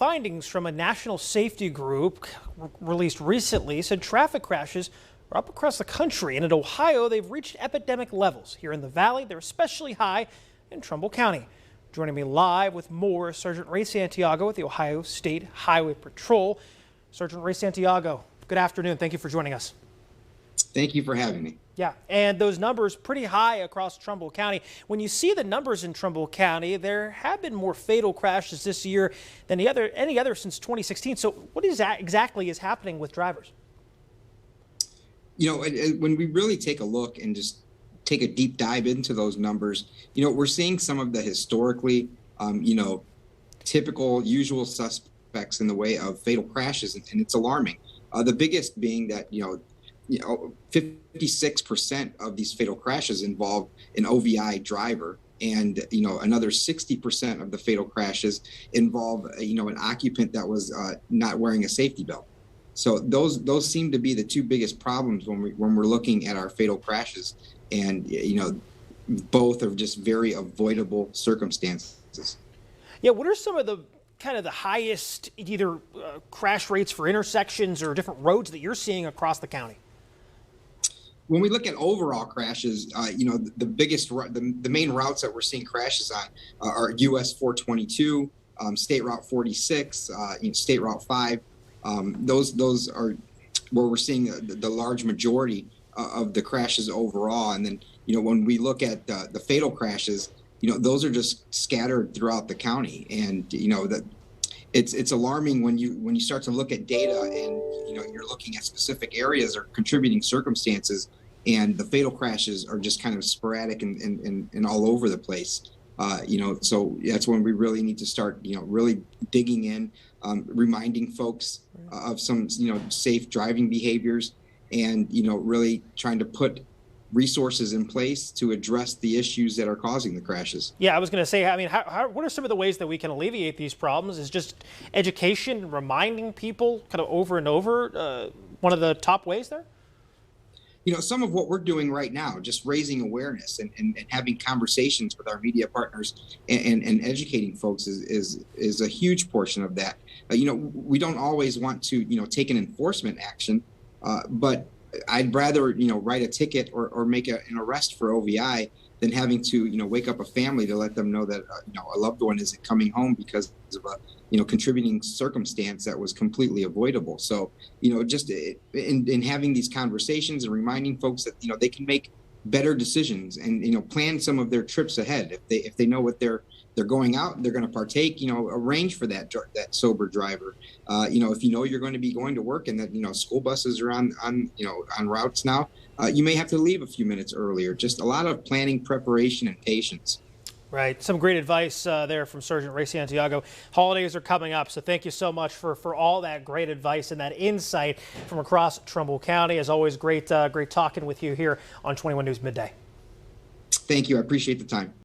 Findings from a national safety group released recently said traffic crashes are up across the country, and in Ohio, they've reached epidemic levels. Here in the Valley, they're especially high in Trumbull County. Joining me live with more, Sergeant Ray Santiago with the Ohio State Highway Patrol. Sergeant Ray Santiago, good afternoon. Thank you for joining us. Thank you for having me. Yeah, and those numbers pretty high across Trumbull County. When you see the numbers in Trumbull County, there have been more fatal crashes this year than any other since 2016. So what exactly is happening with drivers? You know, when we really take a look and just take a deep dive into those numbers, you know, we're seeing some of the historically, typical usual suspects in the way of fatal crashes, and it's alarming. The biggest being that, 56% of these fatal crashes involve an OVI driver, and another 60% of the fatal crashes involve an occupant that was not wearing a safety belt. So those seem to be the two biggest problems when we're looking at our fatal crashes, and both are just very avoidable circumstances. Yeah, what are some of the kind of the highest either crash rates for intersections or different roads that you're seeing across the county? When we look at overall crashes, the main routes that we're seeing crashes on are US 422, State Route 46, State Route 5. Those are where we're seeing the large majority of the crashes overall. And then, when we look at the fatal crashes, those are just scattered throughout the county. And, that it's alarming when you start to look at data and, you're looking at specific areas or contributing circumstances, and the fatal crashes are just kind of sporadic and all over the place. So that's when we really need to start, really digging in, reminding folks of some, safe driving behaviors, and, really trying to put resources in place to address the issues that are causing the crashes. Yeah, I was going to say, I mean, what are some of the ways that we can alleviate these problems? Is just education, reminding people kind of over and over, one of the top ways there? Some of what we're doing right now, just raising awareness and having conversations with our media partners and educating folks is a huge portion of that. We don't always want to, take an enforcement action, but I'd rather, write a ticket or make an arrest for OVI than having to, wake up a family to let them know that, a loved one isn't coming home because of a, contributing circumstance that was completely avoidable. So, just in having these conversations and reminding folks that, they can make better decisions and, plan some of their trips ahead. If they know what they're going out, they're going to partake, arrange for that sober driver. If you're going to be going to work and that, school buses are on routes now, you may have to leave a few minutes earlier. Just a lot of planning, preparation, and patience. Right. Some great advice there from Sergeant Ray Santiago. Holidays are coming up, so thank you so much for all that great advice and that insight from across Trumbull County. As always, great talking with you here on 21 News Midday. Thank you. I appreciate the time.